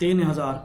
3000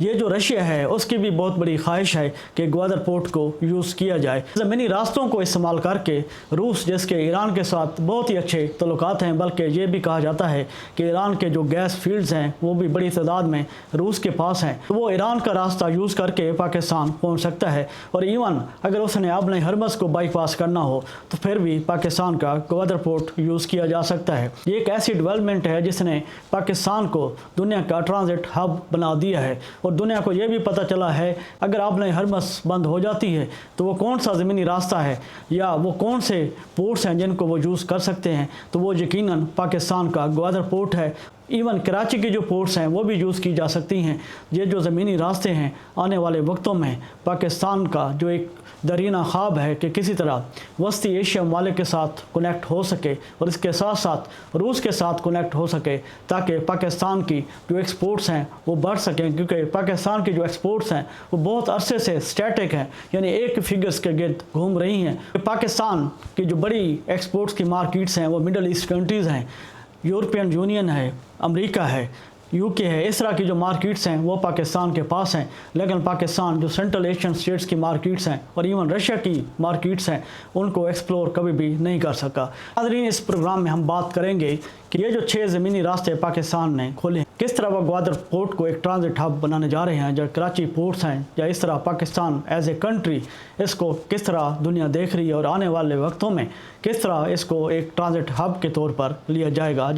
یہ جو رشیا ہے اس کی بھی بہت بڑی خواہش ہے کہ گوادر پورٹ کو یوز کیا جائے۔ زمینی راستوں کو استعمال کر کے روس، جس کے ایران کے ساتھ بہت ہی اچھے تعلقات ہیں، بلکہ یہ بھی کہا جاتا ہے کہ ایران کے جو گیس فیلڈز ہیں وہ بھی بڑی تعداد میں روس کے پاس ہیں، وہ ایران کا راستہ یوز کر کے پاکستان پہنچ سکتا ہے، اور ایون اگر اس نے اپنے ہرمز کو بائی پاس کرنا ہو تو پھر بھی پاکستان کا گوادر پورٹ یوز کیا جا سکتا ہے۔ یہ ایک ایسی ڈیولپمنٹ ہے جس نے پاکستان کو دنیا کا ٹرانزٹ ہب بنا دیا ہے، اور دنیا کو یہ بھی پتہ چلا ہے اگر آپ نے ہرمز بند ہو جاتی ہے تو وہ کون سا زمینی راستہ ہے یا وہ کون سے پورٹس ہیں جن کو وہ یوز کر سکتے ہیں، تو وہ یقیناً پاکستان کا گوادر پورٹ ہے۔ ایون کراچی کی جو پورٹس ہیں وہ بھی یوز کی جا سکتی ہیں۔ یہ جو زمینی راستے ہیں آنے والے وقتوں میں پاکستان کا جو ایک درینہ خواب ہے کہ کسی طرح وسطی ایشیا ممالک کے ساتھ کنیکٹ ہو سکے، اور اس کے ساتھ ساتھ روس کے ساتھ کنیکٹ ہو سکے، تاکہ پاکستان کی جو ایکسپورٹس ہیں وہ بڑھ سکیں، کیونکہ پاکستان کی جو ایکسپورٹس ہیں وہ بہت عرصے سے سٹیٹک ہیں، یعنی ایک فگرز کے گرد گھوم رہی ہیں۔ پاکستان کی جو بڑی ایکسپورٹس کی مارکیٹس ہیں وہ مڈل ایسٹ کنٹریز ہیں، یورپین یونین ہے، امریکہ ہے، یو کے ہے، اس طرح کی جو مارکیٹس ہیں وہ پاکستان کے پاس ہیں، لیکن پاکستان جو سینٹرل ایشین اسٹیٹس کی مارکیٹس ہیں اور ایون رشیا کی مارکیٹس ہیں ان کو ایکسپلور کبھی بھی نہیں کر سکا۔ ناظرین، اس پروگرام میں ہم بات کریں گے کہ یہ جو 6 زمینی راستے پاکستان نے کھولے ہیں، کس طرح وہ گوادر پورٹ کو ایک ٹرانزٹ ہب بنانے جا رہے ہیں، جو کراچی پورٹس ہیں، یا اس طرح پاکستان ایز اے کنٹری اس کو کس طرح دنیا دیکھ رہی ہے، اور آنے والے وقتوں میں کس طرح اس کو ایک ٹرانزٹ ہب کے طور پر لیا جائے گا۔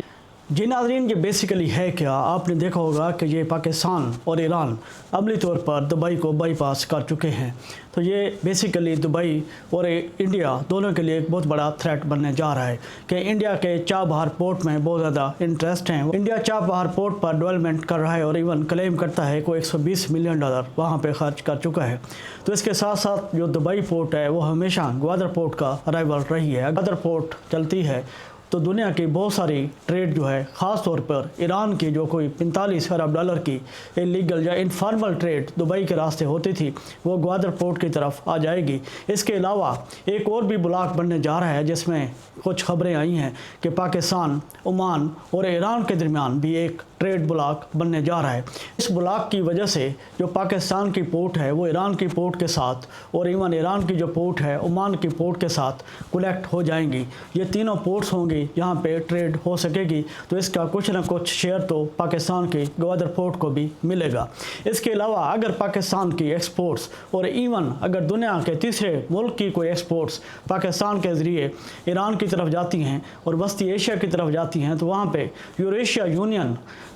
جی ناظرین، یہ بیسیکلی ہے کیا؟ آپ نے دیکھا ہوگا کہ یہ پاکستان اور ایران عملی طور پر دبئی کو بائی پاس کر چکے ہیں، تو یہ بیسیکلی دبئی اور انڈیا دونوں کے لیے ایک بہت بڑا تھریٹ بننے جا رہا ہے کہ انڈیا کے چابہار پورٹ میں بہت زیادہ انٹرسٹ ہیں۔ انڈیا چابہار پورٹ پر ڈیولپمنٹ کر رہا ہے اور ایون کلیم کرتا ہے کہ $120 ملین وہاں پہ خرچ کر چکا ہے۔ تو اس کے ساتھ ساتھ جو دبئی پورٹ ہے وہ ہمیشہ گوادر پورٹ کا رائیول رہی ہے۔ گوادر پورٹ چلتی ہے تو دنیا کی بہت ساری ٹریڈ جو ہے، خاص طور پر ایران کی جو کوئی $45 ارب کی انلیگل یا انفارمل ٹریڈ دبئی کے راستے ہوتی تھی، وہ گوادر پورٹ کی طرف آ جائے گی۔ اس کے علاوہ ایک اور بھی بلاک بننے جا رہا ہے جس میں کچھ خبریں آئی ہیں کہ پاکستان، عمان اور ایران کے درمیان بھی ایک ٹریڈ بلاک بننے جا رہا ہے۔ اس بلاک کی وجہ سے جو پاکستان کی پورٹ ہے وہ ایران کی پورٹ کے ساتھ، اور ایون ایران کی جو پورٹ ہے عمان کی پورٹ کے ساتھ کنیکٹ ہو جائیں گی۔ یہ تینوں پورٹس ہوں گی یہاں پہ ٹریڈ ہو سکے گی، تو اس کا کچھ نہ کچھ شیئر تو پاکستان کی گوادر پورٹ کو بھی ملے گا۔ اس کے علاوہ اگر پاکستان کی ایکسپورٹس اور ایون اگر دنیا کے تیسرے ملک کی کوئی ایکسپورٹس پاکستان کے ذریعے ایران کی طرف جاتی ہیں اور وسطی ایشیا کی طرف جاتی ہیں، تو وہاں پہ یوریشیا یونین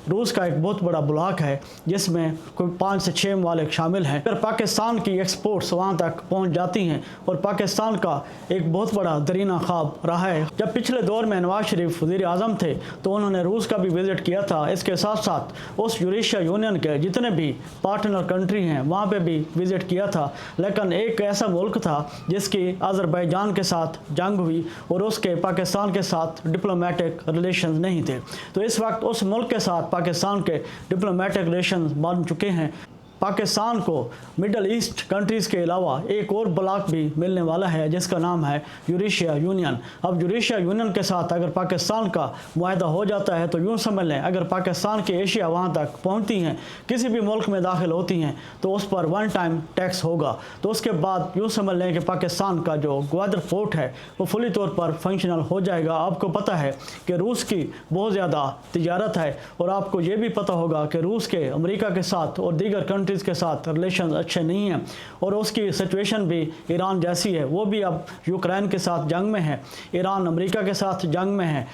روس کا ایک بہت بڑا بلاک ہے جس میں کوئی 5 سے 6 ممالک شامل ہیں۔ اگر پاکستان کی ایکسپورٹس وہاں تک پہنچ جاتی ہیں، اور پاکستان کا ایک بہت بڑا درینہ خواب رہا ہے، جب پچھلے دور میں نواز شریف وزیر اعظم تھے تو انہوں نے روس کا بھی وزٹ کیا تھا، اس کے ساتھ ساتھ اس یوریشیا یونین کے جتنے بھی پارٹنر کنٹری ہیں وہاں پہ بھی وزٹ کیا تھا، لیکن ایک ایسا ملک تھا جس کی آذربائیجان کے ساتھ جنگ ہوئی اور اس کے پاکستان کے ساتھ ڈپلومیٹک ریلیشنز نہیں تھے، تو اس وقت اس ملک کے ساتھ پاکستان کے ڈپلومیٹک ریلیشنز بن چکے ہیں۔ پاکستان کو مڈل ایسٹ کنٹریز کے علاوہ ایک اور بلاک بھی ملنے والا ہے جس کا نام ہے یوریشیا یونین۔ اب یوریشیا یونین کے ساتھ اگر پاکستان کا معاہدہ ہو جاتا ہے تو یوں سمجھ لیں اگر پاکستان کی ایشیا وہاں تک پہنچتی ہیں، کسی بھی ملک میں داخل ہوتی ہیں تو اس پر 1 ٹائم ٹیکس ہوگا، تو اس کے بعد یوں سمجھ لیں کہ پاکستان کا جو گوادر پورٹ ہے وہ فلی طور پر فنکشنل ہو جائے گا۔ آپ کو پتہ ہے کہ روس کی بہت زیادہ تجارت ہے، اور آپ کو یہ بھی پتہ ہوگا کہ روس کے امریکہ کے ساتھ اور دیگر کنٹریز کے ساتھ ریلیشنز اچھے نہیں ہیں، اور اس کی سچویشن بھی ایران جیسی ہے، وہ بھی اب یوکرین کے ساتھ جنگ میں ہے، ایران امریکہ کے ساتھ جنگ میں ہے،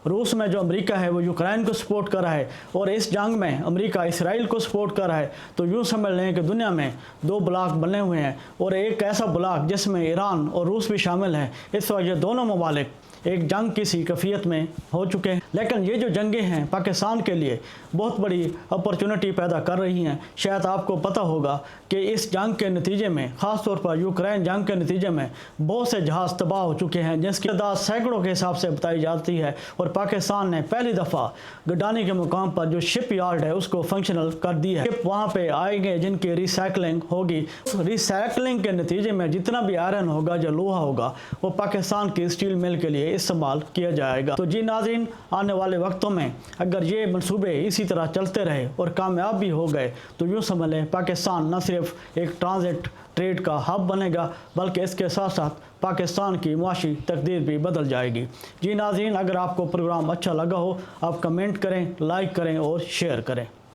روس میں جو امریکہ ہے وہ یوکرین کو سپورٹ کر رہا ہے، اور اس جنگ میں امریکہ اسرائیل کو سپورٹ کر رہا ہے، تو یوں سمجھ لیں کہ دنیا میں 2 بلاک بنے ہوئے ہیں، اور ایک ایسا بلاک جس میں ایران اور روس بھی شامل ہیں۔ اس وقت یہ دونوں ممالک ایک جنگ کی سی کیفیت میں ہو چکے ہیں، لیکن یہ جو جنگیں ہیں پاکستان کے لیے بہت بڑی اپرچونٹی پیدا کر رہی ہیں۔ شاید آپ کو پتہ ہوگا کہ اس جنگ کے نتیجے میں، خاص طور پر یوکرین جنگ کے نتیجے میں بہت سے جہاز تباہ ہو چکے ہیں جس کی تعداد سینکڑوں کے حساب سے بتائی جاتی ہے، اور پاکستان نے پہلی دفعہ گڈانی کے مقام پر جو شپ یارڈ ہے اس کو فنکشنل کر دی ہے۔ شپ وہاں پہ آئیں گے جن کی ریسائکلنگ ہوگی، ریسائکلنگ کے نتیجے میں جتنا بھی آئرن ہوگا یا لوہا ہوگا وہ پاکستان کی اسٹیل مل کے لیے لیے استعمال کیا جائے گا۔ تو جی ناظرین، آنے والے وقتوں میں اگر یہ منصوبے اسی طرح چلتے رہے اور کامیاب بھی ہو گئے تو یوں سمجھ لیں پاکستان نہ صرف ایک ٹرانزٹ ٹریڈ کا ہب بنے گا بلکہ اس کے ساتھ ساتھ پاکستان کی معاشی تقدیر بھی بدل جائے گی۔ جی ناظرین، اگر آپ کو پروگرام اچھا لگا ہو آپ کمنٹ کریں، لائک کریں اور شیئر کریں۔